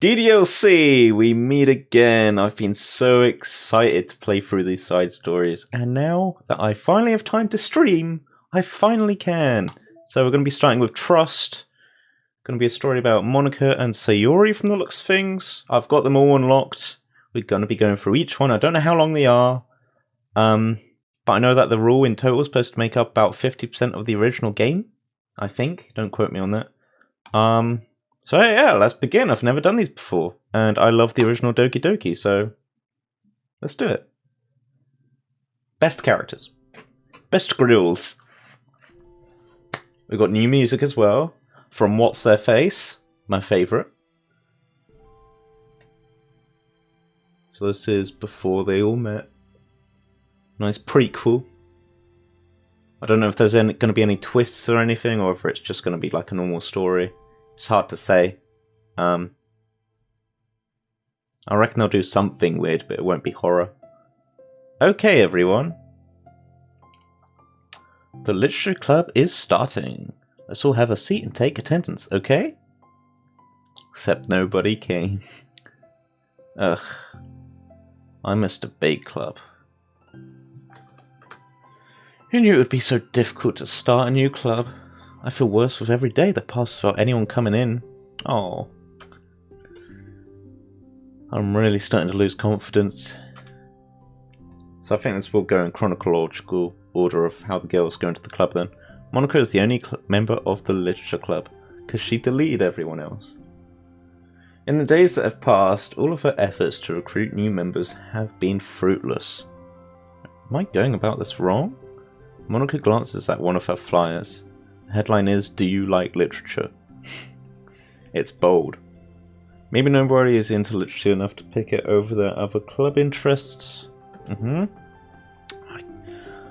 DDLC, we meet again. I've been so excited to play through these side stories, and now that I finally have time to stream, I finally can. So we're going to be starting with Trust. Going to be a story about Monika and Sayori from the looks of things. I've got them all unlocked. We're going to be going through each one. I don't know how long they are, but I know that the rule in total is supposed to make up about 50% of the original game, I think. Don't quote me on that. So yeah, let's begin. I've never done these before, and I love the original Doki Doki, so let's do it. Best characters. Best grills. We've got new music as well, from What's Their Face, my favourite. So this is before they all met. Nice prequel. I don't know if there's going to be any twists or anything, or if it's just going to be like a normal story. It's hard to say. I reckon they'll do something weird, but it won't be horror. Okay, everyone. The literature club is starting. Let's all have a seat and take attendance, okay? Except nobody came. Ugh. I missed a big club. Who knew it would be so difficult to start a new club? I feel worse with every day that passes without anyone coming in. Oh. I'm really starting to lose confidence. So I think this will go in chronological order of how the girls go into the club then. Monika is the only member of the literature club, because she deleted everyone else. In the days that have passed, all of her efforts to recruit new members have been fruitless. Am I going about this wrong? Monika glances at one of her flyers. The headline is, "Do you like literature?" It's bold. Maybe nobody is into literature enough to pick it over their other club interests.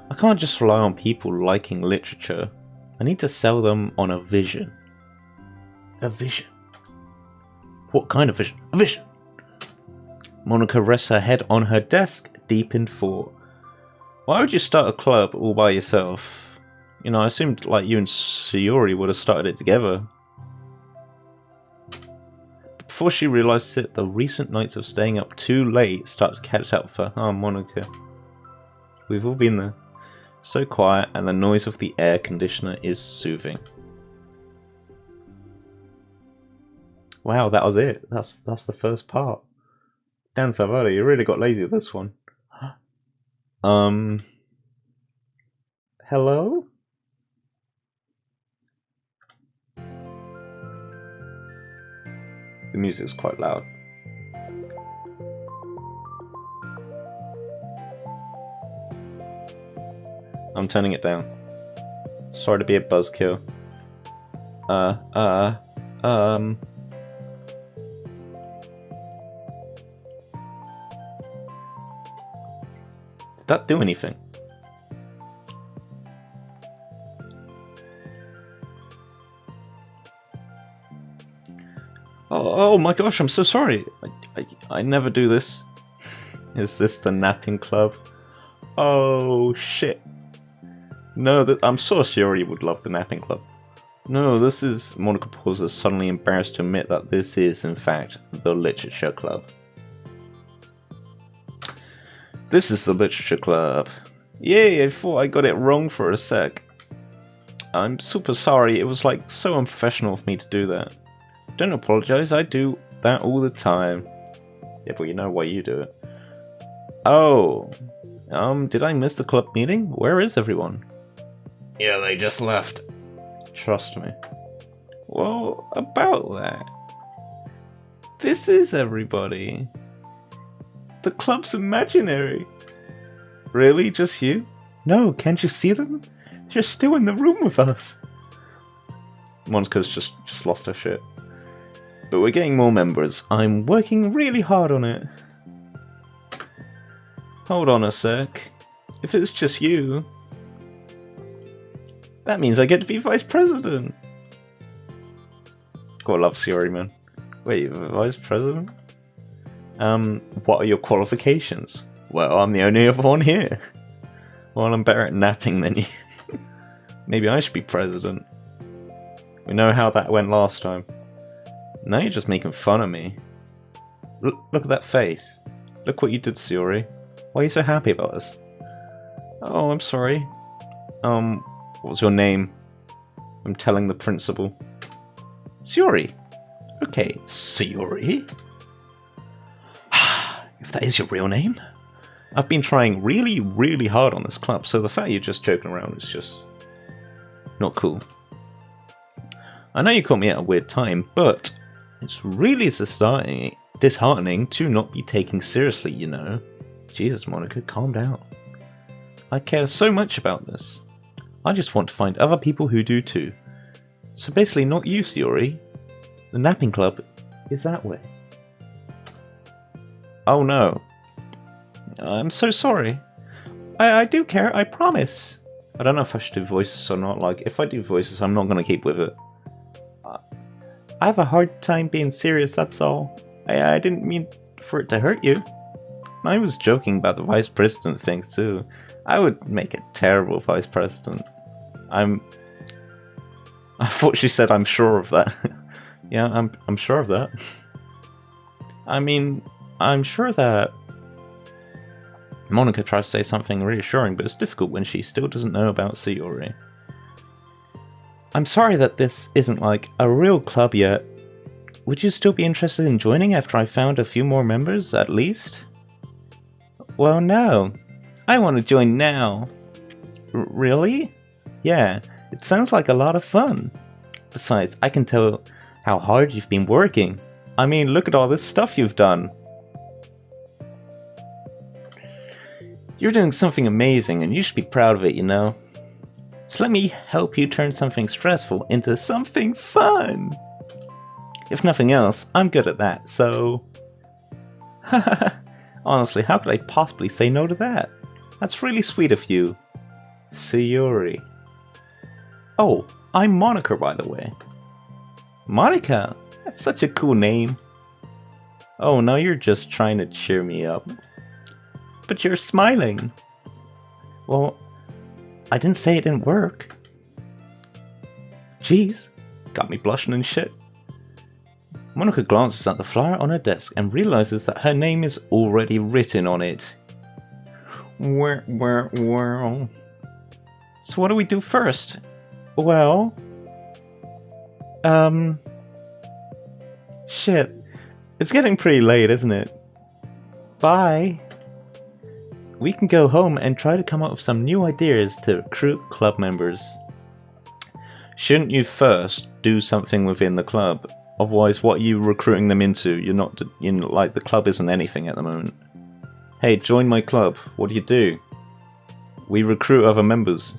I can't just rely on people liking literature. I need to sell them on a vision. A vision? What kind of vision? A vision! Monika rests her head on her desk, deep in thought. Why would you start a club all by yourself? You know, I assumed like you and Sayori would have started it together. Before she realised it, the recent nights of staying up too late started to catch up for Monika. We've all been there. So quiet, and the noise of the air conditioner is soothing. Wow, that was it. That's the first part. Dan Savada, you really got lazy with this one. Hello? The music's quite loud. I'm turning it down. Sorry to be a buzzkill. Did that do anything? Oh my gosh, I'm so sorry. I never do this. Is this the napping club? Oh shit. No, I'm sure Sayori would love the napping club. No, this is... Monika pauses, suddenly embarrassed to admit that this is, in fact, the literature club. This is the literature club. Yay, I thought I got it wrong for a sec. I'm super sorry, it was like so unprofessional of me to do that. Don't apologise, I do that all the time. Yeah, but you know why you do it. Oh, did I miss the club meeting? Where is everyone? Yeah, they just left. Trust me. Well, about that. This is everybody. The club's imaginary. Really? Just you? No, can't you see them? They're still in the room with us. Monika's just lost her shit. But we're getting more members. I'm working really hard on it. Hold on a sec. If it's just you, that means I get to be vice president. Gotta love Sayori, man. Wait, vice president? What are your qualifications? Well, I'm the only other one here. Well, I'm better at napping than you. Maybe I should be president. We know how that went last time. Now you're just making fun of me. Look at that face. Look what you did, Sayori. Why are you so happy about this? Oh, I'm sorry. What's your name? I'm telling the principal. Sayori. Okay, Sayori? If that is your real name? I've been trying really, really hard on this club, so the fact you're just joking around is just not cool. I know you caught me at a weird time, but it's really disheartening to not be taken seriously, you know. Jesus, Monika, calm down. I care so much about this. I just want to find other people who do too. So basically not you, Sayori. The napping club is that way. Oh no. I'm so sorry. I do care, I promise. I don't know if I should do voices or not. Like, if I do voices, I'm not going to keep with it. I have a hard time being serious, that's all. I didn't mean for it to hurt you. I was joking about the vice president thing too. I would make a terrible vice president. I thought she said I'm sure of that. Yeah, I'm sure of that. I mean, I'm sure that Monika tries to say something reassuring, but it's difficult when she still doesn't know about Sayori. I'm sorry that this isn't like a real club yet. Would you still be interested in joining after I found a few more members, at least? Well, no. I want to join now. Really? Yeah, it sounds like a lot of fun. Besides, I can tell how hard you've been working. I mean, look at all this stuff you've done. You're doing something amazing and you should be proud of it, you know. So let me help you turn something stressful into something fun. If nothing else, I'm good at that, so... Honestly, how could I possibly say no to that? That's really sweet of you. Sayori. Oh, I'm Monika, by the way. Monika? That's such a cool name. Oh, now you're just trying to cheer me up. But you're smiling. Well, I didn't say it didn't work. Jeez, got me blushing and shit. Monika glances at the flyer on her desk and realizes that her name is already written on it. Well. So what do we do first? Well... Shit. It's getting pretty late, isn't it? Bye. We can go home and try to come up with some new ideas to recruit club members. Shouldn't you first do something within the club? Otherwise, what are you recruiting them into? You're not, like, the club isn't anything at the moment. Hey, join my club. What do? We recruit other members.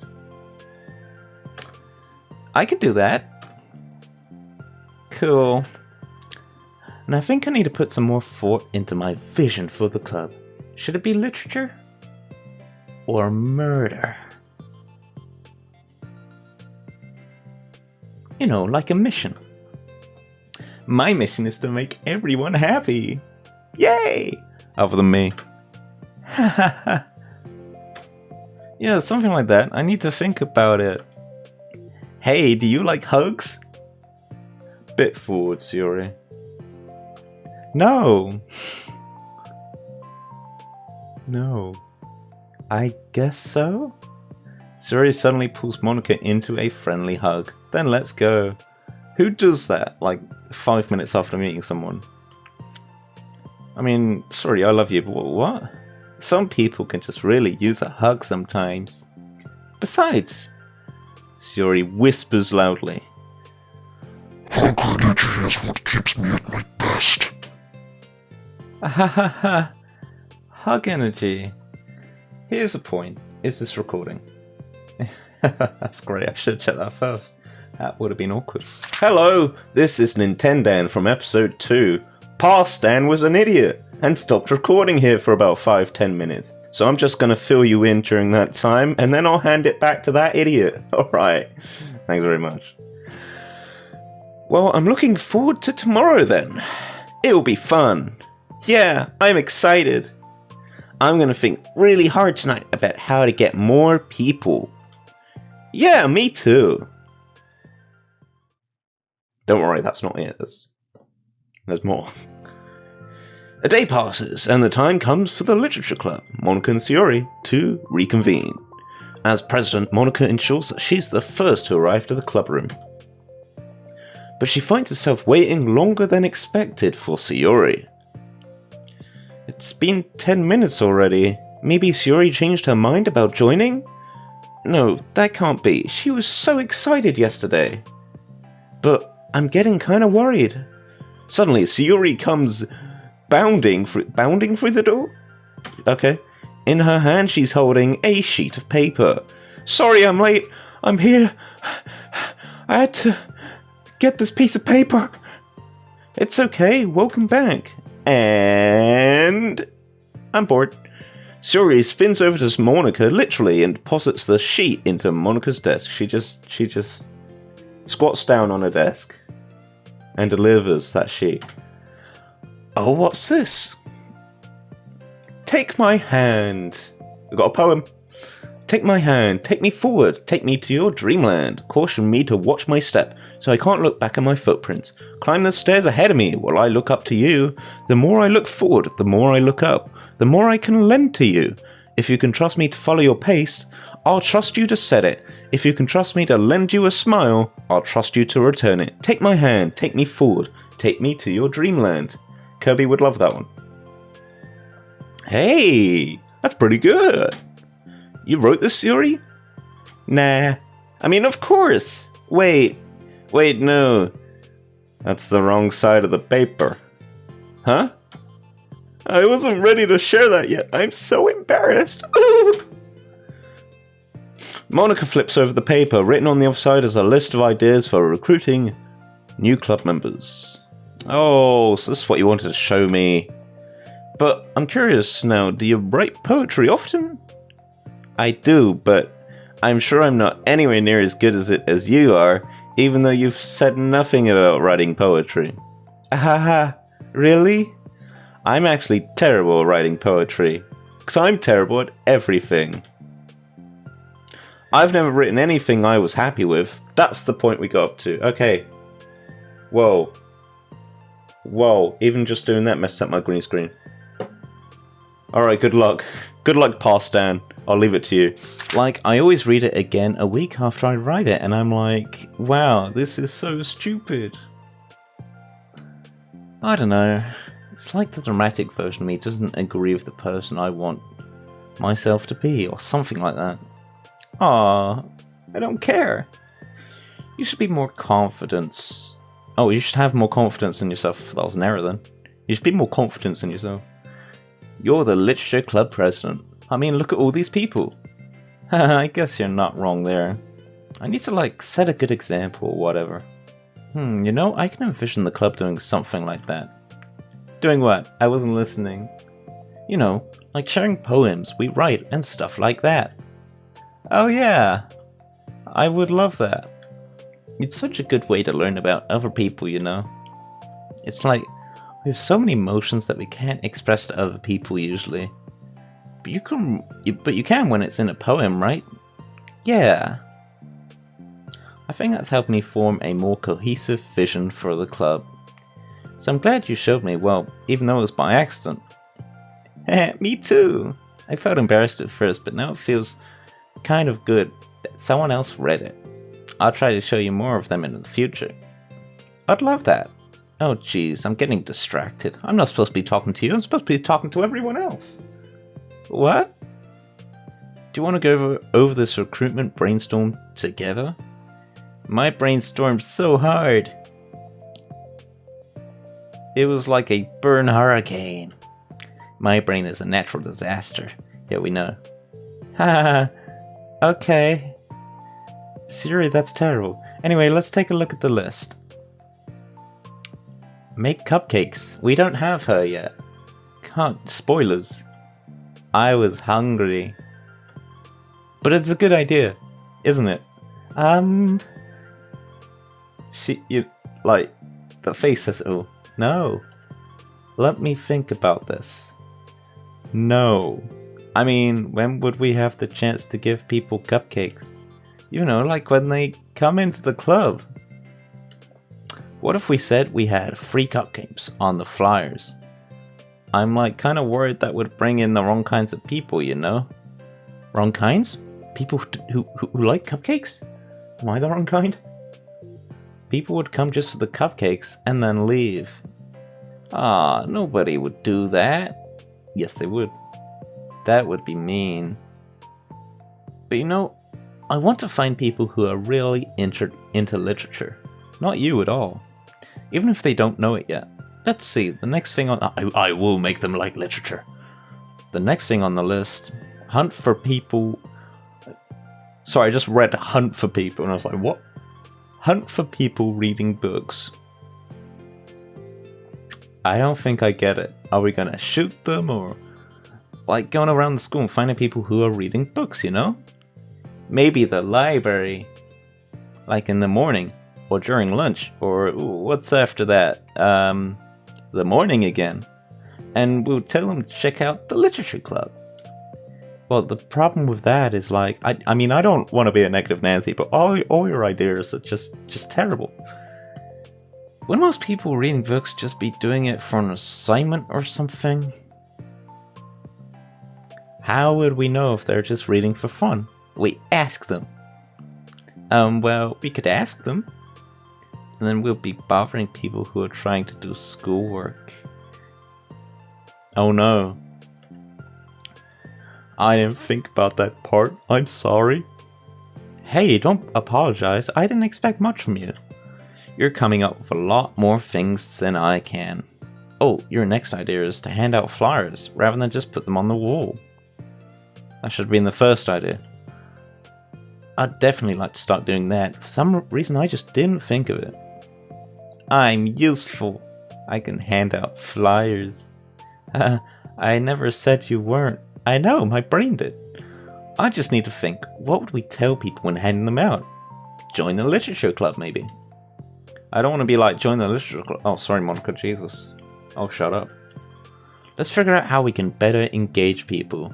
I could do that. Cool. And I think I need to put some more thought into my vision for the club. Should it be literature? Or murder? You know, like a mission. My mission is to make everyone happy. Yay! Other than me. Yeah, something like that. I need to think about it. Hey, do you like hugs? Bit forward, Sayori. No. No. I guess so? Sayori suddenly pulls Monika into a friendly hug. Then let's go. Who does that, like, 5 minutes after meeting someone? I mean, sorry, I love you, but what? Some people can just really use a hug sometimes. Besides, Sayori whispers loudly. Hug energy is what keeps me at my best. Ahahaha. Hug energy. Here's the point. Is this recording? That's great. I should have checked that first. That would have been awkward. Hello, this is NintenDan from episode 2. Past Dan was an idiot and stopped recording here for about 5-10 minutes. So I'm just going to fill you in during that time and then I'll hand it back to that idiot. Alright. Thanks very much. Well, I'm looking forward to tomorrow then. It'll be fun. Yeah, I'm excited. I'm going to think really hard tonight about how to get more people. Yeah, me too. Don't worry, that's not it. There's more. A day passes, and the time comes for the Literature Club, Monika and Sayori, to reconvene. As president, Monika ensures that she's the first to arrive to the club room. But she finds herself waiting longer than expected for Sayori. It's been 10 minutes already. Maybe Sayori changed her mind about joining? No, that can't be. She was so excited yesterday. But I'm getting kind of worried. Suddenly, Sayori comes bounding through the door? Okay. In her hand, she's holding a sheet of paper. Sorry, I'm late. I'm here. I had to get this piece of paper. It's okay. Welcome back. And I'm bored. Sayori spins over to Monika, literally, and deposits the sheet into Monika's desk. She just squats down on her desk and delivers that sheet. Oh, what's this? Take my hand. We've got a poem. Take my hand, take me forward, take me to your dreamland. Caution me to watch my step, so I can't look back at my footprints. Climb the stairs ahead of me while I look up to you. The more I look forward, the more I look up. The more I can lend to you. If you can trust me to follow your pace, I'll trust you to set it. If you can trust me to lend you a smile, I'll trust you to return it. Take my hand, take me forward, take me to your dreamland. Kirby would love that one. Hey, that's pretty good. You wrote this, Sayori? Nah. I mean, of course. Wait, no. That's the wrong side of the paper. Huh? I wasn't ready to share that yet. I'm so embarrassed. Monika flips over the paper. Written on the other side is a list of ideas for recruiting new club members. Oh, so this is what you wanted to show me. But I'm curious now, do you write poetry often? I do, but I'm sure I'm not anywhere near as good as you are, even though you've said nothing about writing poetry. Ahaha, really? I'm actually terrible at writing poetry, because I'm terrible at everything. I've never written anything I was happy with. That's the point we got up to. Okay. Whoa, even just doing that messed up my green screen. Alright, good luck. Good luck, past Dan. I'll leave it to you. Like, I always read it again a week after I write it, and I'm like, wow, this is so stupid. I don't know. It's like the dramatic version of me doesn't agree with the person I want myself to be, or something like that. Aw, I don't care. You should be more confident. Oh, you should have more confidence in yourself. That was an error then. You should be more confident in yourself. You're the Literature Club president. I mean, look at all these people. I guess you're not wrong there. I need to, like, set a good example or whatever. You know, I can envision the club doing something like that. Doing what? I wasn't listening. You know, like sharing poems we write and stuff like that. Oh yeah, I would love that. It's such a good way to learn about other people, you know. It's like, we have so many emotions that we can't express to other people usually. But you can when it's in a poem, right? Yeah. I think that's helped me form a more cohesive vision for the club. So I'm glad you showed me, well, even though it was by accident. Me too! I felt embarrassed at first, but now it feels kind of good that someone else read it. I'll try to show you more of them in the future. I'd love that. Oh jeez, I'm getting distracted. I'm not supposed to be talking to you, I'm supposed to be talking to everyone else. What? Do you want to go over this recruitment brainstorm together? My brainstormed so hard. It was like a burn hurricane. My brain is a natural disaster. Yeah, we know. Haha. Okay. Sayori, that's terrible. Anyway, let's take a look at the list. Make cupcakes. We don't have her yet. Can't. Spoilers. I was hungry. But it's a good idea, isn't it? Like, the face says, oh, no. Let me think about this. No. I mean, when would we have the chance to give people cupcakes? You know, like when they come into the club. What if we said we had free cupcakes on the flyers? I'm like kind of worried that would bring in the wrong kinds of people, you know? Wrong kinds? People who like cupcakes? Am I the wrong kind? People would come just for the cupcakes and then leave. Ah, nobody would do that. Yes, they would. That would be mean. But you know, I want to find people who are really into literature. Not you at all. Even if they don't know it yet. Let's see, the next thing on... I will make them like literature. The next thing on the list, hunt for people... Sorry, I just read hunt for people and I was like, what? Hunt for people reading books. I don't think I get it. Are we gonna shoot them or... like going around the school and finding people who are reading books, you know? Maybe the library. Like in the morning. Or during lunch. Or what's after that? The morning again. And we'll tell them to check out the literature club. Well, the problem with that is like... I mean, I don't want to be a negative Nancy, but all your ideas are just terrible. Wouldn't most people reading books just be doing it for an assignment or something? How would we know if they're just reading for fun? We ask them. Well, we could ask them. And then we'll be bothering people who are trying to do schoolwork. Oh no. I didn't think about that part. I'm sorry. Hey, don't apologize. I didn't expect much from you. You're coming up with a lot more things than I can. Oh, your next idea is to hand out flyers rather than just put them on the wall. That should have been the first idea. I'd definitely like to start doing that. For some reason, I just didn't think of it. I'm useful. I can hand out flyers. I never said you weren't. I know, my brain did. I just need to think, what would we tell people when handing them out? Join the literature club, maybe. I don't want to be like, join the literature club. Oh, sorry, Monika, Jesus. Oh, shut up. Let's figure out how we can better engage people.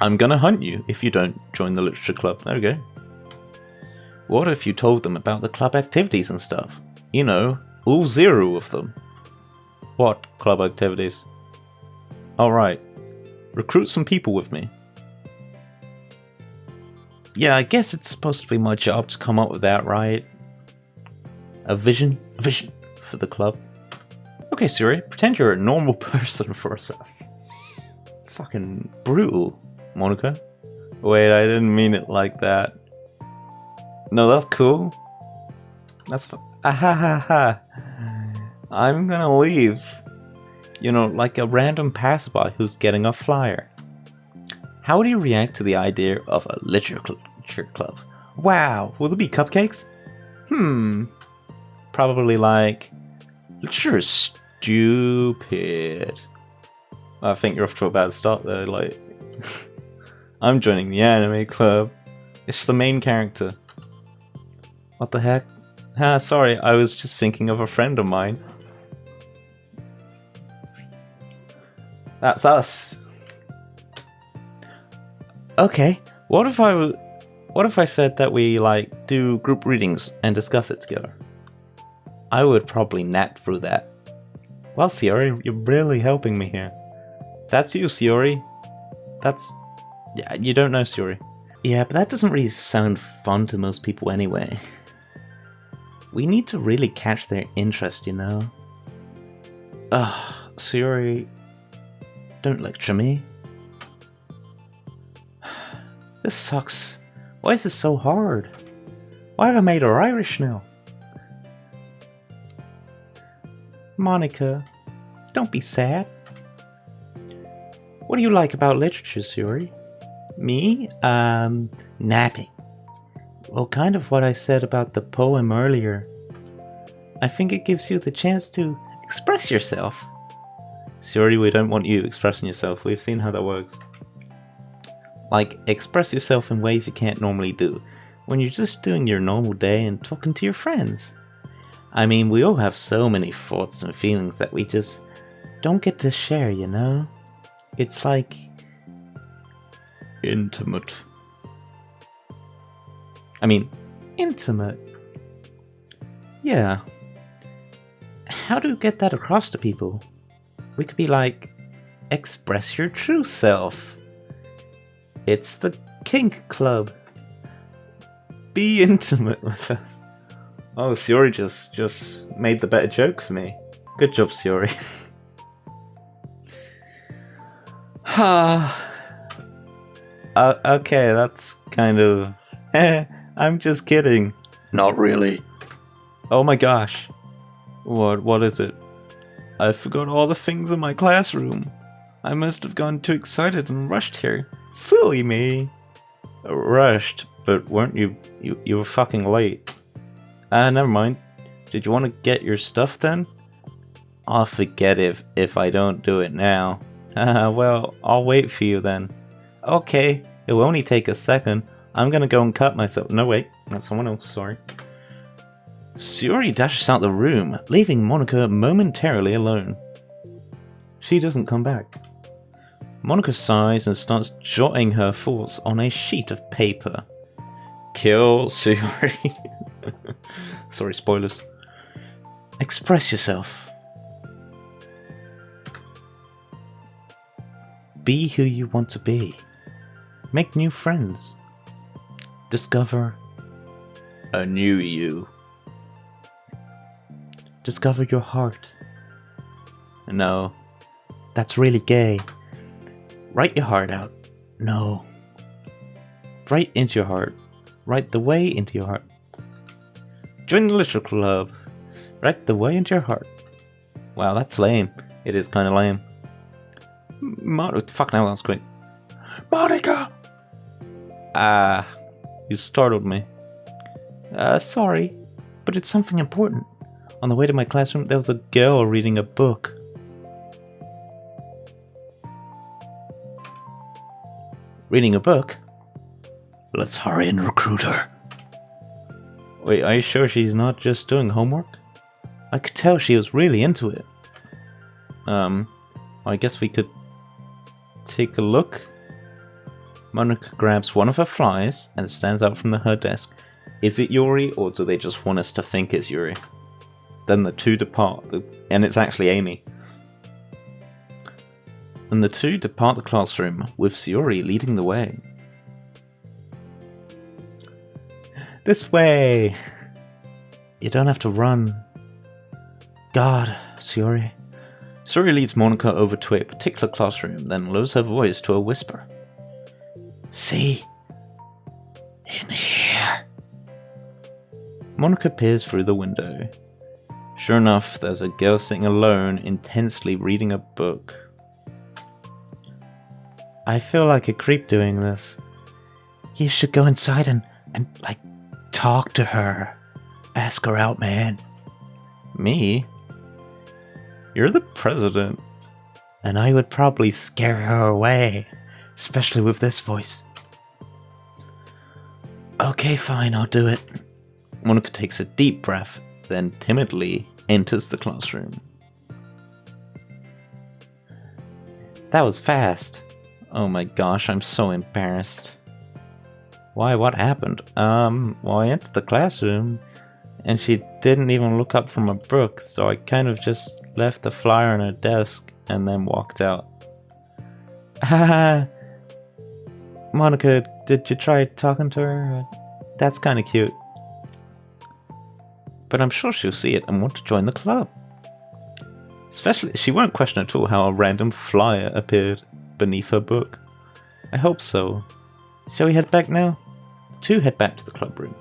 I'm gonna hunt you if you don't join the literature club. There we go. What if you told them about the club activities and stuff? You know, all 0 of them. What club activities? Alright. Recruit some people with me. Yeah, I guess it's supposed to be my job to come up with that, right? A vision for the club. Okay, Sayori, pretend you're a normal person for a sec. Fucking brutal, Monika. Wait, I didn't mean it like that. No, that's cool. That's ha. I'm gonna leave. You know, like a random passerby who's getting a flyer. How would you react to the idea of a literature club? Wow, will there be cupcakes? Probably like, literature is stupid. I think you're off to a bad start there, like... I'm joining the anime club. It's the main character. What the heck? Sorry, I was just thinking of a friend of mine. That's us. Okay, what if I said that we like do group readings and discuss it together? I would probably nap through that. Well, Sayori, you're really helping me here. That's you, Sayori. Yeah, you don't know Sayori. Yeah, but that doesn't really sound fun to most people anyway. We need to really catch their interest, you know? Ugh, Sayori, don't lecture me. This sucks. Why is this so hard? Why have I made her Irish now? Monika, don't be sad. What do you like about literature, Sayori? Me? Napping. Well, kind of what I said about the poem earlier. I think it gives you the chance to express yourself. Sayori, we don't want you expressing yourself. We've seen how that works. Like, express yourself in ways you can't normally do, when you're just doing your normal day and talking to your friends. I mean, we all have so many thoughts and feelings that we just don't get to share, you know? It's like... intimate. I mean, intimate. Yeah. How do you get that across to people? We could be like, express your true self. It's the kink club. Be intimate with us. Oh, Sayori just made the better joke for me. Good job, Sayori. Okay, that's kind of... I'm just kidding. Not really. Oh my gosh. What is it? I forgot all the things in my classroom. I must have gone too excited and rushed here. Silly me. Rushed? But weren't you... You were fucking late. Never mind. Did you want to get your stuff then? I'll forget if I don't do it now. Well, I'll wait for you then. Okay, it will only take a second. I'm gonna go and cut myself. No, wait, that's someone else, sorry. Sayori dashes out the room, leaving Monika momentarily alone. She doesn't come back. Monika sighs and starts jotting her thoughts on a sheet of paper. Kill Sayori. Sorry, spoilers. Express yourself. Be who you want to be. Make new friends. Discover a new you. Discover your heart. No, that's really gay. Write your heart out. No. Write into your heart. Write the way into your heart. Join the literature club. Write the way into your heart. Wow, that's lame. It is kind of lame. Fuck now, that was quick. Monika! You startled me. Sorry, but it's something important. On the way to my classroom, there was a girl reading a book. Reading a book? Let's hurry and recruit her. Wait, are you sure she's not just doing homework? I could tell she was really into it. I guess we could take a look. Monika grabs one of her flies and stands up from her desk. Is it Yuri, or do they just want us to think it's Yuri? Then the two depart, and it's actually Amy. And the two depart the classroom, with Sayori leading the way. This way! You don't have to run. God, Sayori. Sayori leads Monika over to a particular classroom, then lowers her voice to a whisper. See? In here. Monika peers through the window. Sure enough, there's a girl sitting alone, intensely reading a book. I feel like a creep doing this. You should go inside and talk to her. Ask her out, man. Me? You're the president. And I would probably scare her away. Especially with this voice. Okay, fine, I'll do it. Monika takes a deep breath, then timidly enters the classroom. That was fast. Oh my gosh, I'm so embarrassed. Why, what happened? Well, I entered the classroom, and she didn't even look up from a book, so I kind of just left the flyer on her desk, and then walked out. Haha. Monika, did you try talking to her? That's kind of cute. But I'm sure she'll see it and want to join the club. Especially, she won't question at all how a random flyer appeared beneath her book. I hope so. Shall we head back now? The two head back to the club room.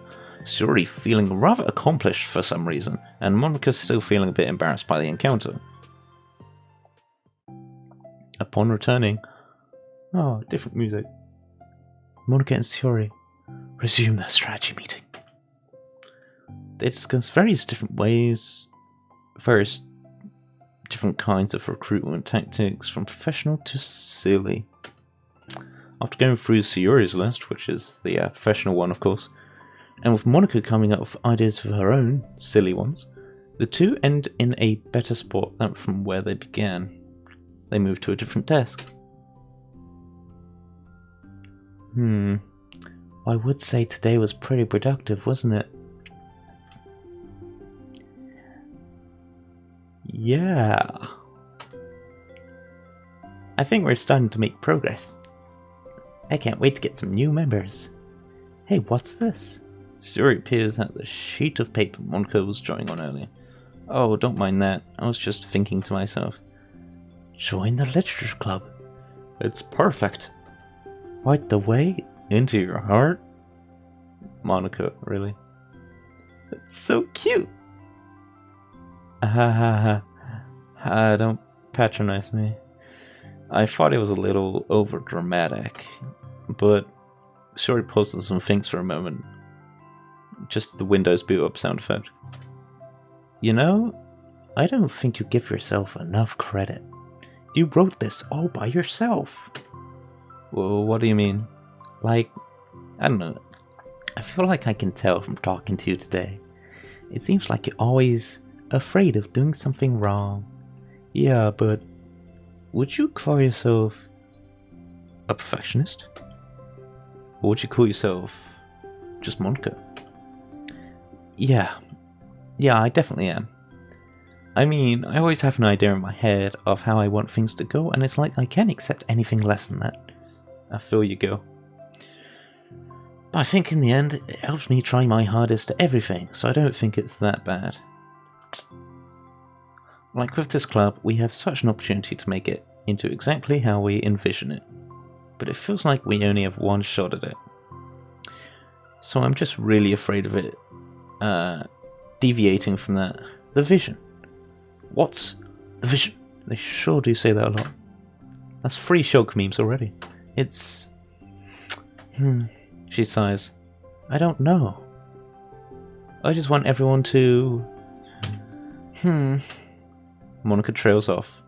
Sayori feeling rather accomplished for some reason, and Monika still feeling a bit embarrassed by the encounter. Upon returning... Oh, different music. Monika and Sayori resume their strategy meeting. They discuss various different different kinds of recruitment tactics, from professional to silly. After going through Sayori's list, which is the professional one of course, and with Monika coming up with ideas of her own, silly ones, the two end in a better spot than from where they began. They move to a different desk. I would say today was pretty productive, wasn't it? Yeah. I think we're starting to make progress. I can't wait to get some new members. Hey, what's this? Sayori peers at the sheet of paper Monika was drawing on earlier. Oh, don't mind that. I was just thinking to myself. Join the literature club. It's perfect. Right the way into your heart? Monika, really? That's so cute. Don't patronize me. I thought it was a little over dramatic, but Sayori paused on some things for a moment. Just the Windows boot up sound effect. You know, I don't think you give yourself enough credit. You wrote this all by yourself. Well, what do you mean? Like, I don't know. I feel like I can tell from talking to you today. It seems like you're always afraid of doing something wrong. Yeah, but would you call yourself a perfectionist? Or would you call yourself just Monika? Yeah, I definitely am. I mean, I always have an idea in my head of how I want things to go, and it's like I can't accept anything less than that. I feel you go. But I think in the end, it helps me try my hardest at everything, so I don't think it's that bad. Like with this club, we have such an opportunity to make it into exactly how we envision it. But it feels like we only have one shot at it. So I'm just really afraid of it deviating from that. The vision. What's the vision? They sure do say that a lot. That's 3 Shulk memes already. It's... She sighs. I don't know. I just want everyone to... Monika trails off.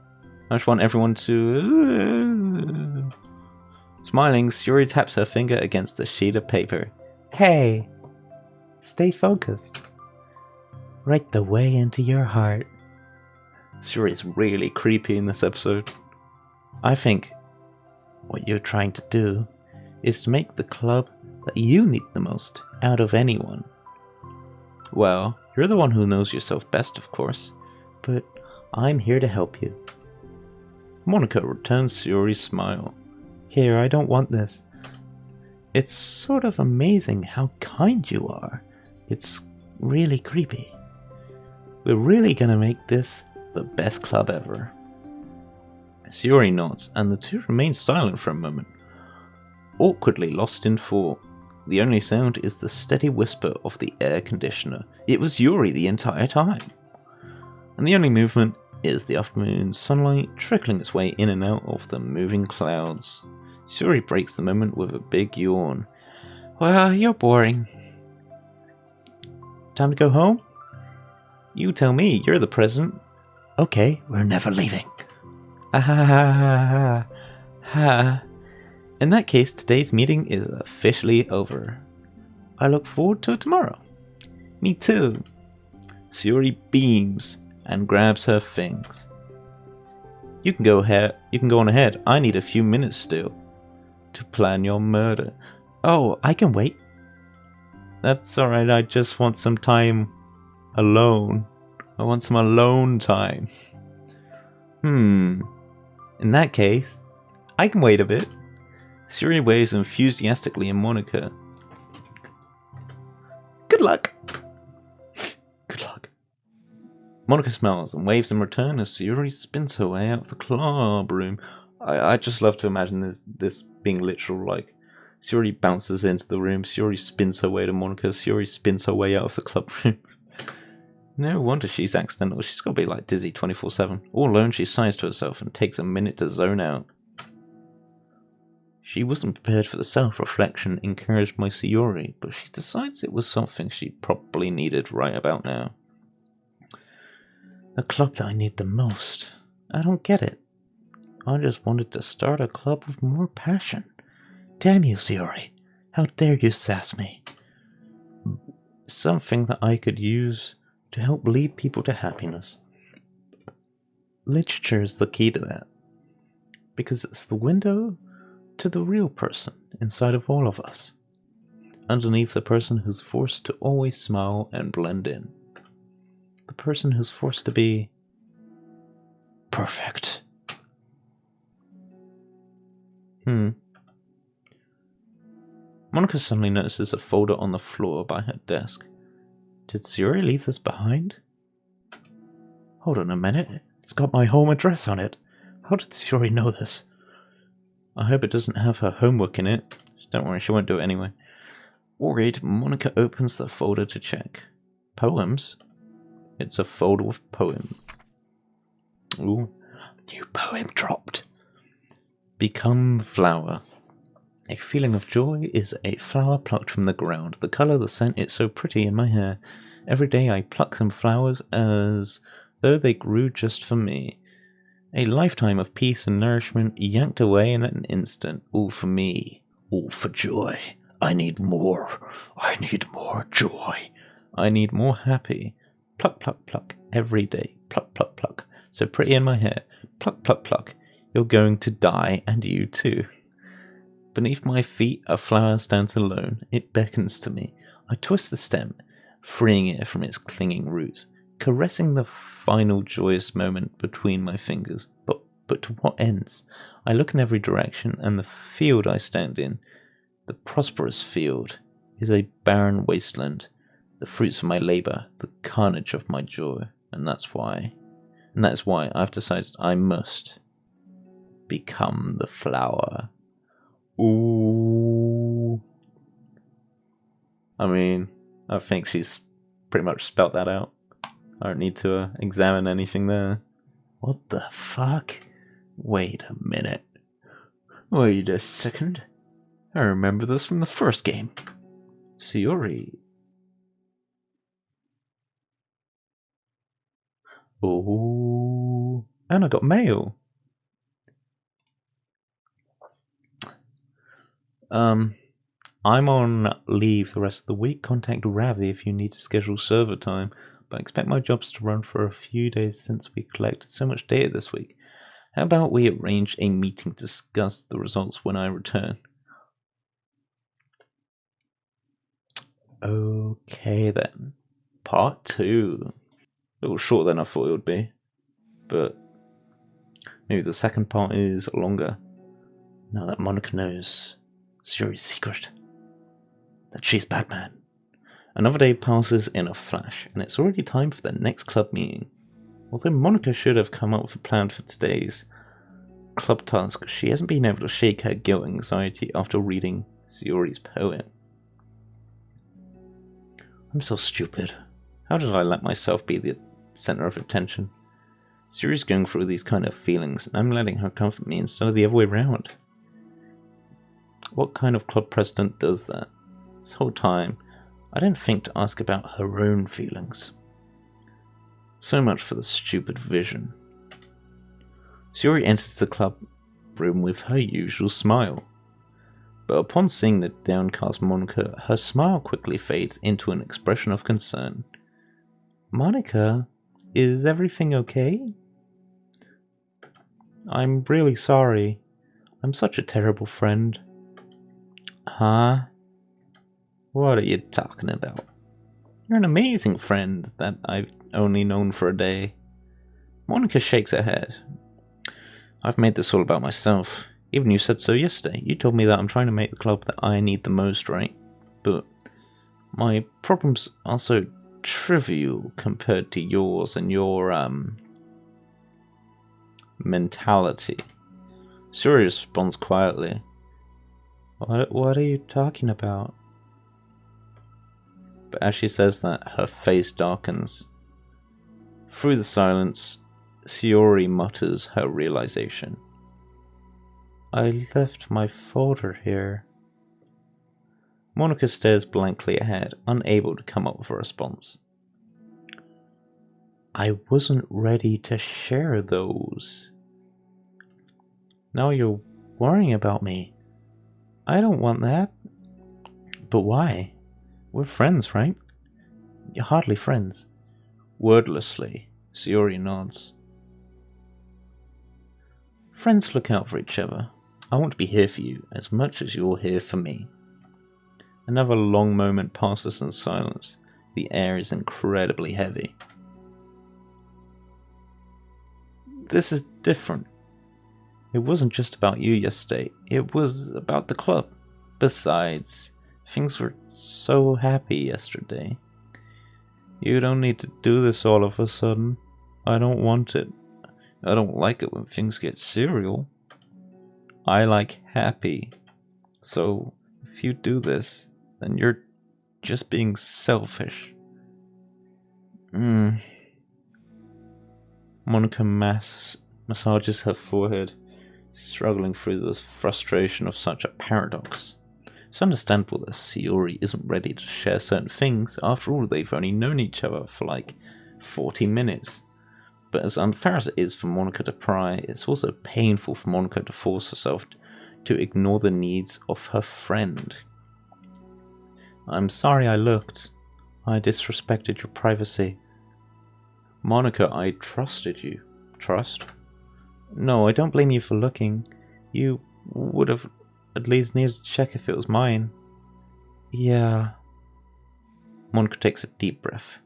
I just want everyone to... Smiling, Sayori taps her finger against the sheet of paper. Hey! Stay focused. Right the way into your heart. Sayori's really creepy in this episode. I think what you're trying to do is to make the club that you need the most out of anyone. Well, you're the one who knows yourself best, of course, but I'm here to help you. Monika returns Sayori's smile. Here, I don't want this. It's sort of amazing how kind you are. It's really creepy. We're really gonna make this the best club ever. Sayori nods, and the two remain silent for a moment, awkwardly lost in thought. The only sound is the steady whisper of the air conditioner. It was Yuri the entire time. And the only movement is the afternoon sunlight trickling its way in and out of the moving clouds. Sayori breaks the moment with a big yawn. Well, you're boring. Time to go home? You tell me, you're the president. Okay, we're never leaving. Ha. In that case, today's meeting is officially over. I look forward to it tomorrow. Me too. Sayori beams and grabs her things. You can go on ahead. I need a few minutes still to plan your murder. Oh, I can wait. That's alright, I just want some time alone. I want some alone time. In that case, I can wait a bit. Sayori waves enthusiastically at Monika. Good luck! Good luck. Monika smiles and waves in return as Sayori spins her way out of the club room. I just love to imagine this being literal, like Sayori bounces into the room, Sayori spins her way to Monika, Sayori spins her way out of the club room. No wonder she's accidental. She's got to be like dizzy 24/7. All alone, she sighs to herself and takes a minute to zone out. She wasn't prepared for the self-reflection encouraged by Sayori, but she decides it was something she probably needed right about now. The club that I need the most. I don't get it. I just wanted to start a club with more passion. Damn you, Sayori. How dare you sass me? Something that I could use to help lead people to happiness. Literature is the key to that. Because it's the window to the real person inside of all of us. Underneath the person who's forced to always smile and blend in. The person who's forced to be perfect. Monika suddenly notices a folder on the floor by her desk. Did Sayori leave this behind? Hold on a minute. It's got my home address on it. How did Sayori know this? I hope it doesn't have her homework in it. Don't worry, she won't do it anyway. Worried, Monika opens the folder to check. Poems? It's a folder with poems. Ooh. New poem dropped. Become the flower. A feeling of joy is a flower plucked from the ground. The colour, the scent, it's so pretty in my hair. Every day I pluck some flowers as though they grew just for me. A lifetime of peace and nourishment yanked away in an instant. All for me. All for joy. I need more. I need more joy. I need more happy. Pluck, pluck, pluck. Every day. Pluck, pluck, pluck. So pretty in my hair. Pluck, pluck, pluck. You're going to die, and you too. Beneath my feet, a flower stands alone. It beckons to me. I twist the stem, freeing it from its clinging roots, caressing the final joyous moment between my fingers. But to what ends? I look in every direction, and the field I stand in, the prosperous field, is a barren wasteland. The fruits of my labour, the carnage of my joy, and that is why I've decided I must become the flower. Ooh. I mean, I think she's pretty much spelt that out. I don't need to examine anything there. What the fuck? Wait a minute. Wait a second. I remember this from the first game. Sayori. Oh, and I got mail. I'm on leave the rest of the week. Contact Ravi if you need to schedule server time, but I expect my jobs to run for a few days since we collected so much data this week. How about we arrange a meeting to discuss the results when I return? Okay then. Part 2. A little shorter than I thought it would be, but maybe the second part is longer. Now that Monika knows Sayori's secret, that she's Batman. Another day passes in a flash, and it's already time for the next club meeting. Although Monika should have come up with a plan for today's club task, she hasn't been able to shake her guilt and anxiety after reading Sayori's poem. I'm so stupid. How did I let myself be the center of attention? Sayori's going through these kind of feelings, and I'm letting her comfort me instead of the other way around. What kind of club president does that? This whole time, I didn't think to ask about her own feelings. So much for the stupid vision. Sayori enters the club room with her usual smile. But upon seeing the downcast Monika, her smile quickly fades into an expression of concern. Monika, is everything okay? I'm really sorry. I'm such a terrible friend. Huh? What are you talking about? You're an amazing friend that I've only known for a day. Monika shakes her head. I've made this all about myself. Even you said so yesterday. You told me that I'm trying to make the club that I need the most, right? But my problems are so trivial compared to yours and your, mentality. Sayori responds quietly. What are you talking about? But as she says that, her face darkens. Through the silence, Sayori mutters her realization. I left my folder here. Monika stares blankly ahead, unable to come up with a response. I wasn't ready to share those. Now you're worrying about me. I don't want that. But why? We're friends, right? You're hardly friends. Wordlessly, Sayori nods. Friends look out for each other. I want to be here for you as much as you're here for me. Another long moment passes in silence. The air is incredibly heavy. This is different. It wasn't just about you yesterday. It was about the club. Besides, things were so happy yesterday. You don't need to do this all of a sudden. I don't want it. I don't like it when things get serial. I like happy. So, if you do this, then you're just being selfish. Monika massages her forehead, struggling through the frustration of such a paradox. It's understandable that Sayori isn't ready to share certain things. After all, they've only known each other for like 40 minutes. But as unfair as it is for Monika to pry, it's also painful for Monika to force herself to ignore the needs of her friend. I'm sorry I looked. I disrespected your privacy. Monika, I trusted you. Trust? No, I don't blame you for looking. You would have at least needed to check if it was mine. Yeah. Monika takes a deep breath.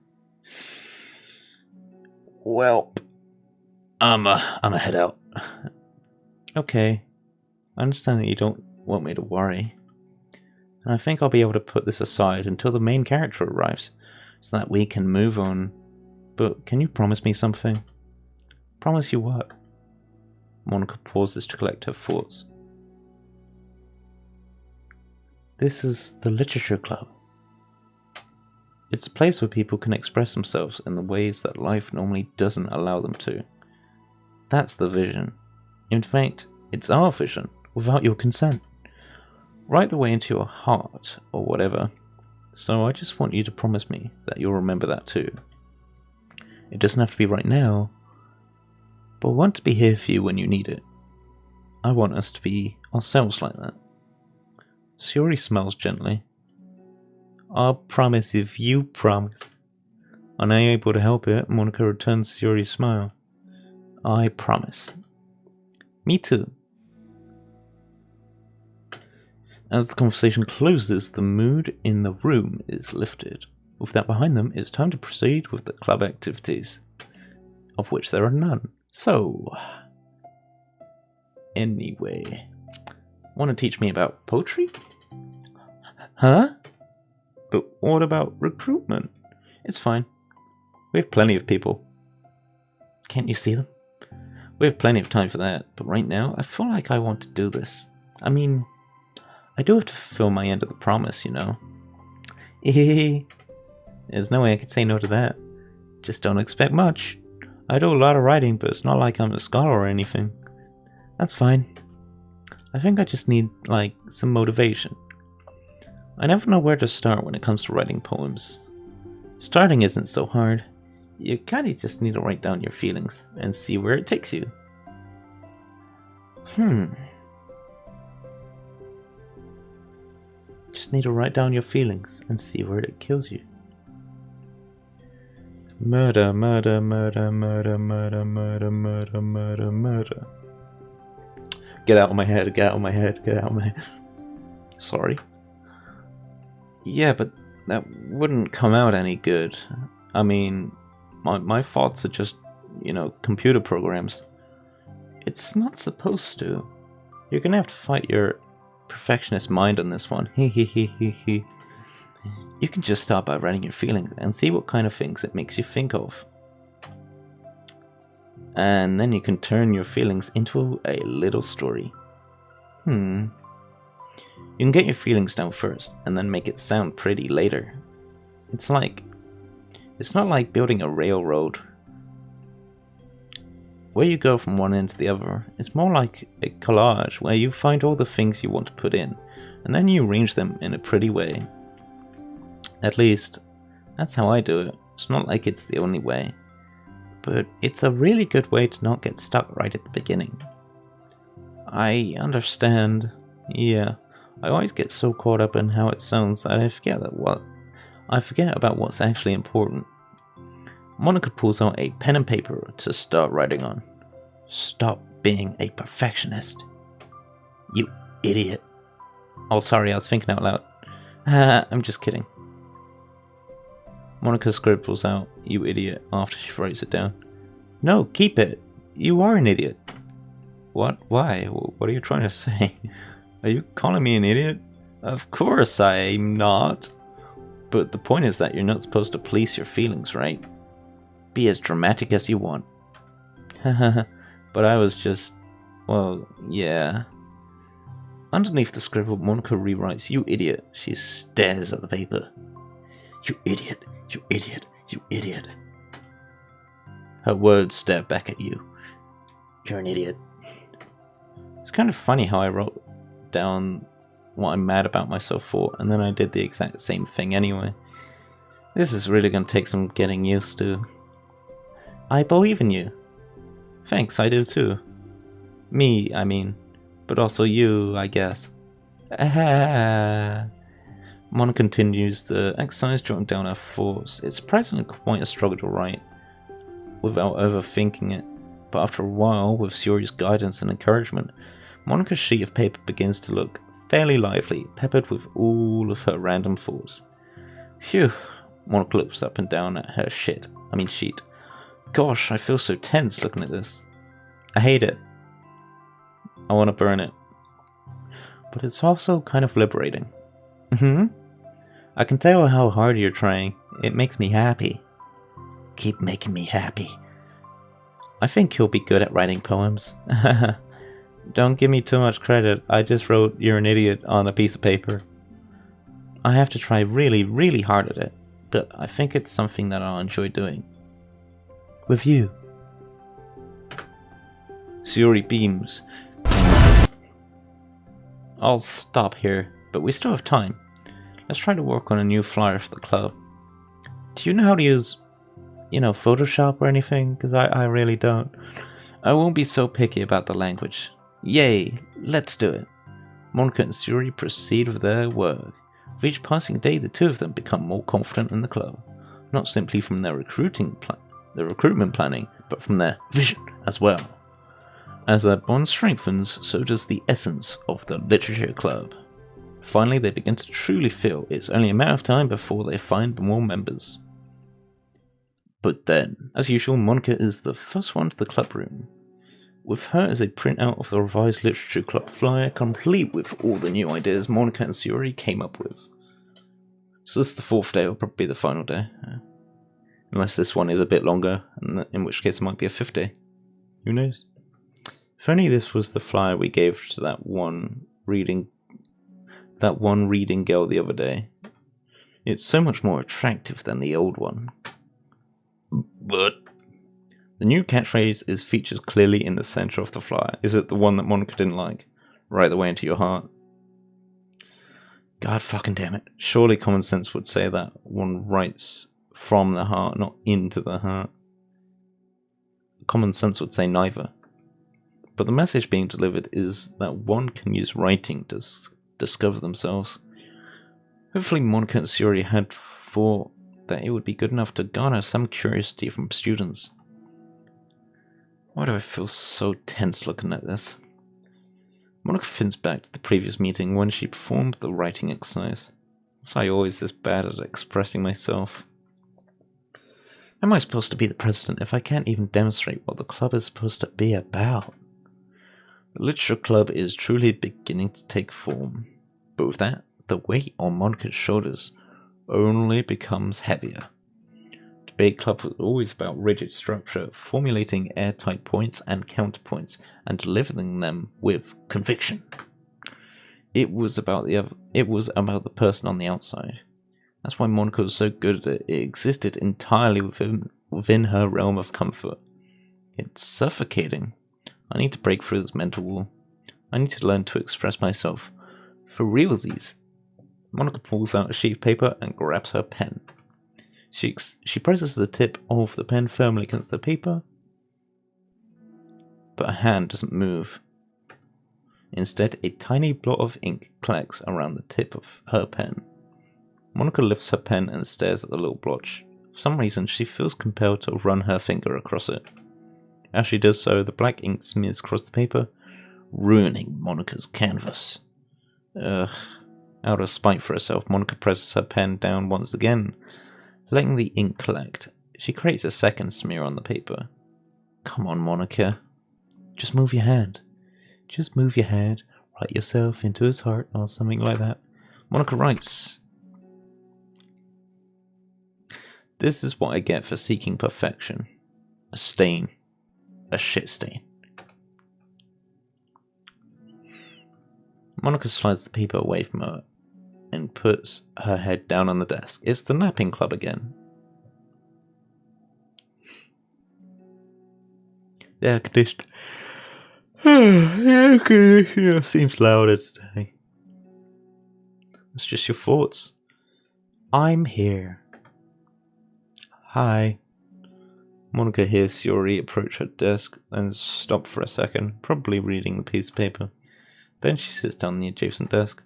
Well, I'ma head out. Okay. I understand that you don't want me to worry. And I think I'll be able to put this aside until the main character arrives, so that we can move on. But can you promise me something? Promise you what? Monika pauses to collect her thoughts. This is the literature club. It's a place where people can express themselves in the ways that life normally doesn't allow them to. That's the vision. In fact, it's our vision, without your consent. Right the way into your heart, or whatever. So I just want you to promise me that you'll remember that too. It doesn't have to be right now, but I want to be here for you when you need it. I want us to be ourselves like that. Sayori smiles gently. I'll promise if you promise. Unable to help it, Monika returns Sayori's smile. I promise. Me too. As the conversation closes, the mood in the room is lifted. With that behind them, it's time to proceed with the club activities, of which there are none. So, anyway, want to teach me about poetry? Huh? But what about recruitment? It's fine. We have plenty of people. Can't you see them? We have plenty of time for that, but right now, I feel like I want to do this. I mean, I do have to fulfill my end of the promise, you know. There's no way I could say no to that. Just don't expect much. I do a lot of writing, but it's not like I'm a scholar or anything. That's fine. I think I just need, like, some motivation. I never know where to start when it comes to writing poems. Starting isn't so hard. You kinda just need to write down your feelings and see where it takes you. Just need to write down your feelings and see where it kills you. Murder, murder, murder, murder, murder, murder, murder, murder, murder. Get out of my head, get out of my head, get out of my head. Sorry. Yeah, but that wouldn't come out any good. I mean, my thoughts are just, you know, computer programs. It's not supposed to. You're gonna have to fight your perfectionist mind on this one. You can just start by writing your feelings and see what kind of things it makes you think of. And then you can turn your feelings into a little story. You can get your feelings down first, and then make it sound pretty later. It's not like building a railroad, where you go from one end to the other. It's more like a collage, where you find all the things you want to put in, and then you arrange them in a pretty way. At least, that's how I do it. It's not like it's the only way, but it's a really good way to not get stuck right at the beginning. I understand. Yeah, I always get so caught up in how it sounds that I forget about what's actually important. Monika pulls out a pen and paper to start writing on. Stop being a perfectionist. You idiot. Oh, sorry, I was thinking out loud. I'm just kidding. Monika scribbles out, "You idiot," after she writes it down. No, keep it. You are an idiot. What? Why? What are you trying to say? Are you calling me an idiot? Of course I'm not. But the point is that you're not supposed to police your feelings, right? Be as dramatic as you want. But I was just... well, yeah. Underneath the scribble, Monika rewrites, "You idiot." She stares at the paper. "You idiot, you idiot, you idiot." Her words stare back at you. "You're an idiot." It's kind of funny how I wrote down what I'm mad about myself for, and then I did the exact same thing anyway. This is really going to take some getting used to. I believe in you. Thanks, I do too. Me, I mean. But also you, I guess. Monika continues the exercise, jotting down her thoughts. It's surprisingly quite a struggle to write without overthinking it. But after a while, with Sayori's guidance and encouragement, Monika's sheet of paper begins to look fairly lively, peppered with all of her random thoughts. Phew, Monika looks up and down at her sheet. Gosh, I feel so tense looking at this. I hate it. I want to burn it. But it's also kind of liberating. I can tell how hard you're trying. It makes me happy. Keep making me happy. I think you'll be good at writing poems. Don't give me too much credit. I just wrote "you're an idiot" on a piece of paper. I have to try really, really hard at it, but I think it's something that I'll enjoy doing. With you. Sayori beams. I'll stop here, but we still have time. Let's try to work on a new flyer for the club. Do you know how to use, Photoshop or anything? Because I really don't. I won't be so picky about the language. Yay, let's do it. Monika and Sayori proceed with their work. With each passing day, the two of them become more confident in the club. Not simply from their recruitment planning, but from their vision as well. As their bond strengthens, so does the essence of the literature club. Finally, they begin to truly feel it's only a matter of time before they find more members. But then, as usual, Monika is the first one to the club room. With her is a printout of the revised literature club flyer, complete with all the new ideas Monika and Sayori came up with. So this is the fourth day, or probably the final day. Unless this one is a bit longer, in which case it might be a fifth day. Who knows? If only this was the flyer we gave to that one reading girl the other day. It's so much more attractive than the old one. But the new catchphrase is featured clearly in the center of the flyer. Is it the one that Monika didn't like? Right the way into your heart. God fucking damn it. Surely common sense would say that one writes from the heart, not into the heart. Common sense would say neither. But the message being delivered is that one can use writing to discover themselves. Hopefully Monika and Sayori had thought that it would be good enough to garner some curiosity from students. Why do I feel so tense looking at this? Monika thinks back to the previous meeting when she performed the writing exercise. Was I always this bad at expressing myself? How am I supposed to be the president if I can't even demonstrate what the club is supposed to be about? The literature club is truly beginning to take form, but with that, the weight on Monika's shoulders only becomes heavier. The debate club was always about rigid structure, formulating airtight points and counterpoints, and delivering them with conviction. It was about the person on the outside. That's why Monika was so good at it. It existed entirely within her realm of comfort. It's suffocating. I need to break through this mental wall. I need to learn to express myself. For realsies. Monika pulls out a sheet of paper and grabs her pen. She presses the tip of the pen firmly against the paper, but her hand doesn't move. Instead, a tiny blot of ink collects around the tip of her pen. Monika lifts her pen and stares at the little blotch. For some reason, she feels compelled to run her finger across it. As she does so, the black ink smears across the paper, ruining Monika's canvas. Ugh. Out of spite for herself, Monika presses her pen down once again, letting the ink collect. She creates a second smear on the paper. Come on, Monika. Just move your hand. Just move your head, write yourself into his heart, or something like that. Monika writes, "This is what I get for seeking perfection. A stain. A shit stain." Monika slides the paper away from her and puts her head down on the desk. It's the napping club again. The air conditioner seems louder today. It's just your thoughts. I'm here. Hi. Monika hears Sayori approach her desk and stop for a second, probably reading the piece of paper. Then she sits down on the adjacent desk.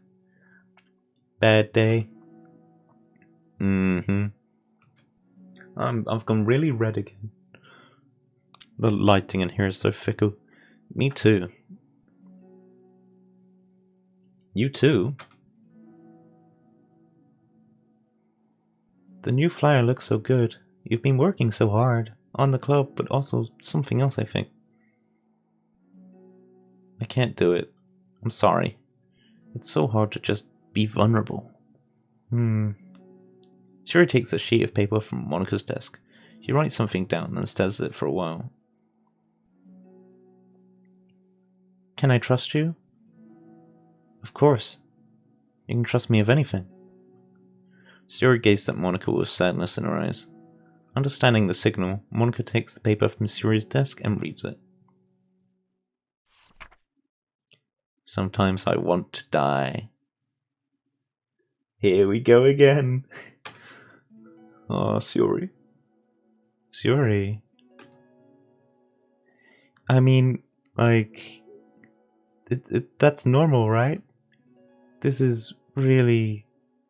Bad day? I've gone really red again. The lighting in here is so fickle. Me too. You too? The new flyer looks so good. You've been working so hard. On the club, but also something else, I think. I can't do it. I'm sorry. It's so hard to just be vulnerable. Sayori takes a sheet of paper from Monika's desk. She writes something down and stares at it for a while. Can I trust you? Of course. You can trust me of anything. Sayori gazed at Monika with sadness in her eyes. Understanding the signal, Monika takes the paper from Sayori's desk and reads it. Sometimes I want to die. Here we go again. Sayori. Sayori. I mean, like, that's normal, right? This is really,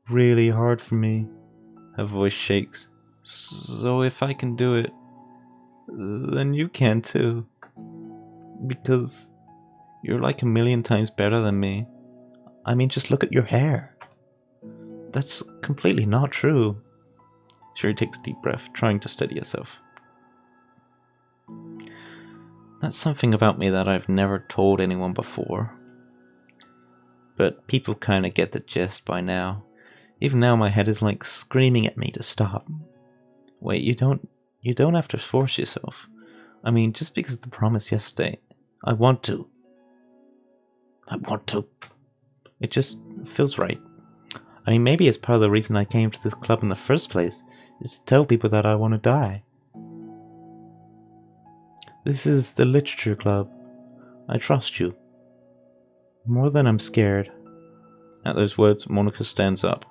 really hard for me. Her voice shakes. So if I can do it, then you can too. Because you're like a million times better than me. I mean, just look at your hair. That's completely not true. Sayori takes a deep breath, trying to steady herself. That's something about me that I've never told anyone before. But people kinda get the gist by now. Even now my head is like screaming at me to stop. Wait, you don't have to force yourself. I mean, just because of the promise yesterday, I want to. It just feels right. I mean, maybe it's part of the reason I came to this club in the first place, is to tell people that I want to die. This is the literature club. I trust you. More than I'm scared. At those words, Monika stands up.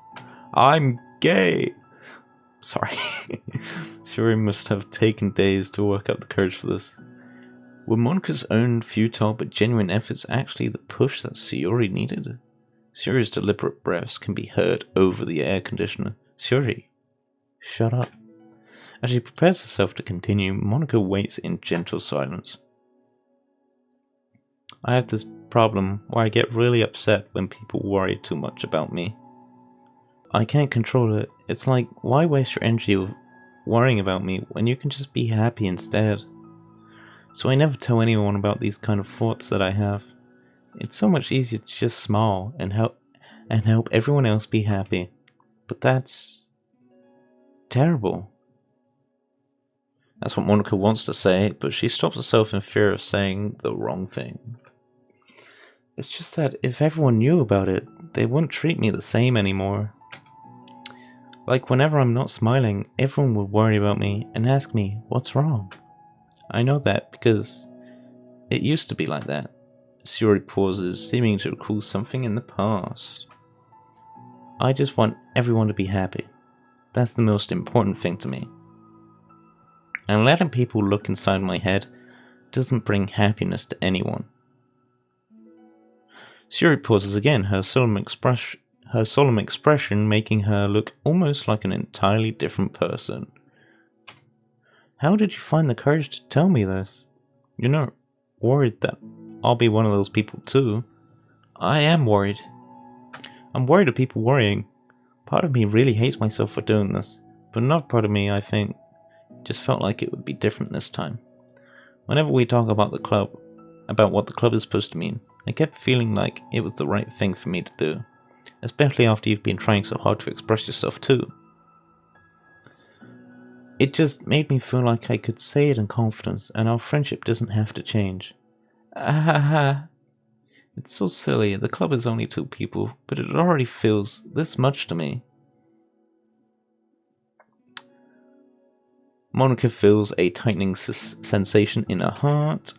I'm gay! Sorry. Sayori must have taken days to work up the courage for this. Were Monika's own futile but genuine efforts actually the push that Sayori needed? Sayori's deliberate breaths can be heard over the air conditioner. Sayori, shut up. As she prepares herself to continue, Monika waits in gentle silence. I have this problem where I get really upset when people worry too much about me. I can't control it. It's like, why waste your energy worrying about me when you can just be happy instead? So I never tell anyone about these kind of thoughts that I have. It's so much easier to just smile and help everyone else be happy. But that's terrible. That's what Monika wants to say, but she stops herself in fear of saying the wrong thing. It's just that if everyone knew about it, they wouldn't treat me the same anymore. Like whenever I'm not smiling, everyone would worry about me and ask me, what's wrong? I know that because it used to be like that. Sayori pauses, seeming to recall something in the past. I just want everyone to be happy. That's the most important thing to me. And letting people look inside my head doesn't bring happiness to anyone. Sayori pauses again, her solemn expression making her look almost like an entirely different person. How did you find the courage to tell me this? You're not worried that I'll be one of those people too? I am worried. I'm worried of people worrying. Part of me really hates myself for doing this, but another part of me, I think, just felt like it would be different this time. Whenever we talk about the club, about what the club is supposed to mean, I kept feeling like it was the right thing for me to do, especially after you've been trying so hard to express yourself too. It just made me feel like I could say it in confidence and our friendship doesn't have to change. Ah, it's so silly. The club is only 2 people, but it already feels this much to me. Monika feels a tightening sensation in her heart,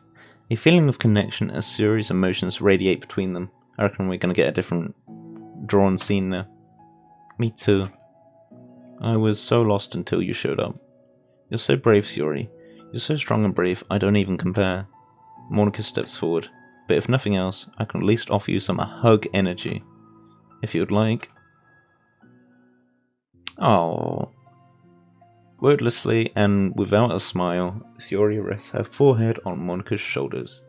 a feeling of connection as Sayori's emotions radiate between them. I reckon we're going to get a different drawn scene now. Me too. I was so lost until you showed up. You're so brave, Sayori. You're so strong and brave, I don't even compare. Monika steps forward, but if nothing else, I can at least offer you some hug energy. If you would like. Oh. Wordlessly and without a smile, Sayori rests her forehead on Monika's shoulders.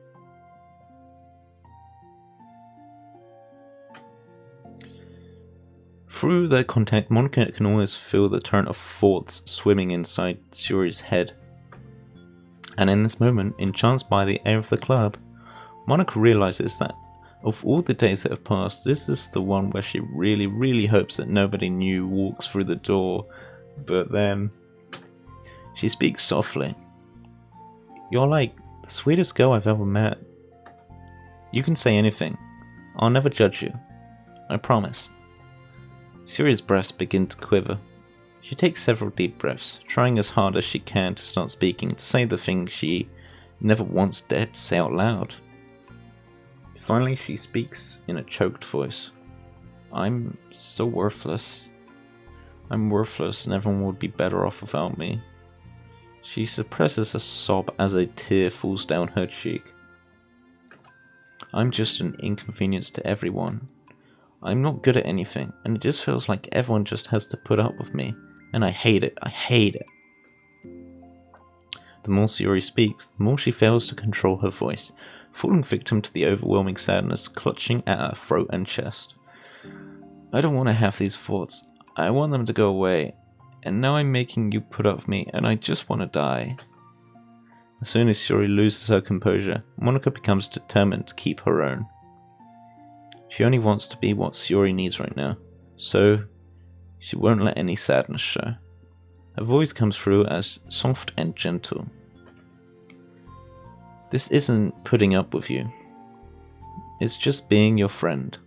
Through their contact, Monika can always feel the current of thoughts swimming inside Sayori's head. And in this moment, entranced by the air of the club, Monika realizes that of all the days that have passed, this is the one where she really, really hopes that nobody new walks through the door. But then she speaks softly. You're like the sweetest girl I've ever met. You can say anything. I'll never judge you. I promise. Sayori's breasts begin to quiver. She takes several deep breaths, trying as hard as she can to start speaking, to say the things she never once dared to say out loud. Finally, she speaks in a choked voice. I'm so worthless. I'm worthless and everyone would be better off without me. She suppresses a sob as a tear falls down her cheek. I'm just an inconvenience to everyone. I'm not good at anything, and it just feels like everyone just has to put up with me. And I hate it. I hate it. The more Sayori speaks, the more she fails to control her voice, falling victim to the overwhelming sadness clutching at her throat and chest. I don't want to have these thoughts. I want them to go away. And now I'm making you put up with me, and I just want to die. As soon as Sayori loses her composure, Monika becomes determined to keep her own. She only wants to be what Sayori needs right now, so she won't let any sadness show. Her voice comes through as soft and gentle. This isn't putting up with you. It's just being your friend.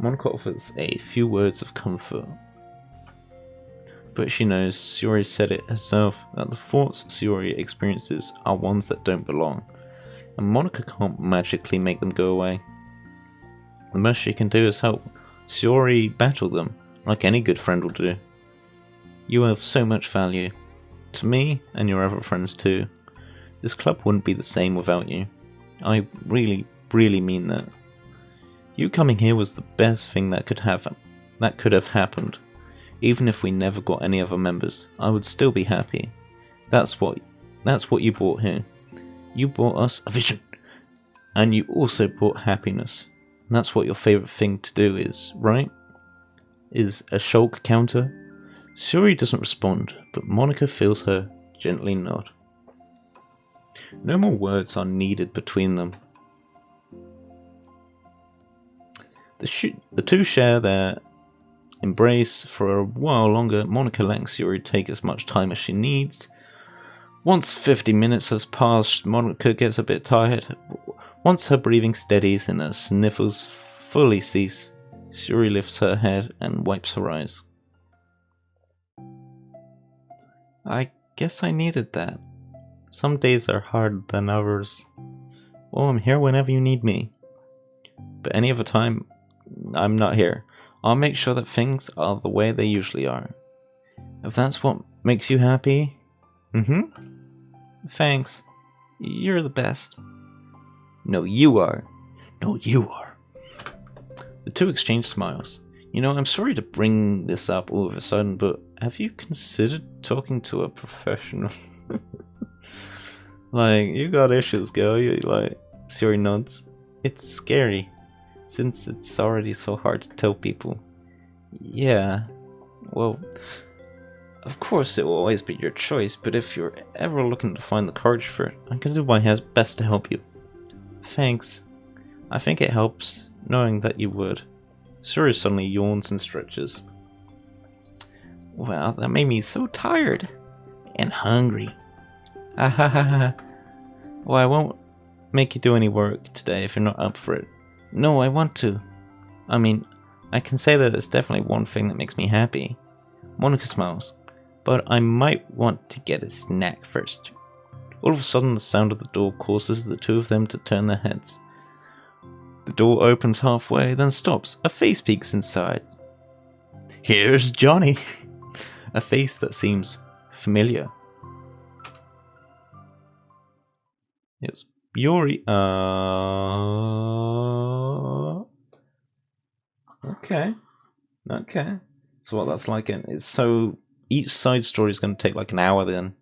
Monika offers a few words of comfort. But she knows, Sayori said it herself, that the thoughts Sayori experiences are ones that don't belong, and Monika can't magically make them go away. The most she can do is help Sayori battle them, like any good friend will do. You have so much value. To me, and your other friends too. This club wouldn't be the same without you. I really, really mean that. You coming here was the best thing that could have happened. Even if we never got any other members, I would still be happy. That's what you brought here. You brought us a vision. And you also brought happiness. And that's what your favourite thing to do is, right? Is a shulk counter? Sayori doesn't respond, but Monika feels her gently nod. No more words are needed between them. The two share their embrace for a while longer. Monika letting Sayori take as much time as she needs. Once 50 minutes has passed, Monika gets a bit tired. Once her breathing steadies and her sniffles fully cease, Sayori lifts her head and wipes her eyes. I guess I needed that. Some days are harder than others. Well, I'm here whenever you need me. But any other time, I'm not here. I'll make sure that things are the way they usually are. If that's what makes you happy, thanks. You're the best. No, you are. No, you are. The two exchange smiles. You know, I'm sorry to bring this up all of a sudden, but have you considered talking to a professional? Like, you got issues, girl. You like, Sayori nods. It's scary, since it's already so hard to tell people. Yeah, well, of course it will always be your choice, but if you're ever looking to find the courage for it, I can do my best to help you. Thanks. I think it helps knowing that you would. Sayori suddenly yawns and stretches. Well, that made me so tired. And hungry. Well, I won't make you do any work today if you're not up for it. No, I want to. I mean, I can say that it's definitely one thing that makes me happy. Monika smiles. But I might want to get a snack first. All of a sudden, the sound of the door causes the two of them to turn their heads. The door opens halfway, then stops. A face peeks inside. Here's Johnny. A face that seems familiar. It's Yuri. Okay. So what that's like is so each side story is going to take like an hour then.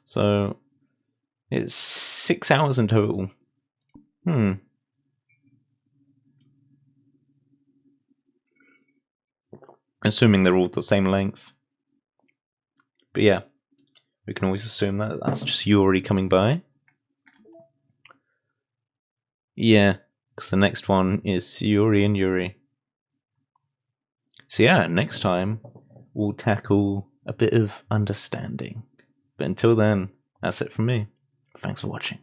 So it's 6 hours in total. Assuming they're all the same length. But yeah, we can always assume that that's just Yuri coming by. Yeah, because the next one is Sayori and Yuri. So yeah, next time we'll tackle a bit of understanding. But until then, that's it from me. Thanks for watching.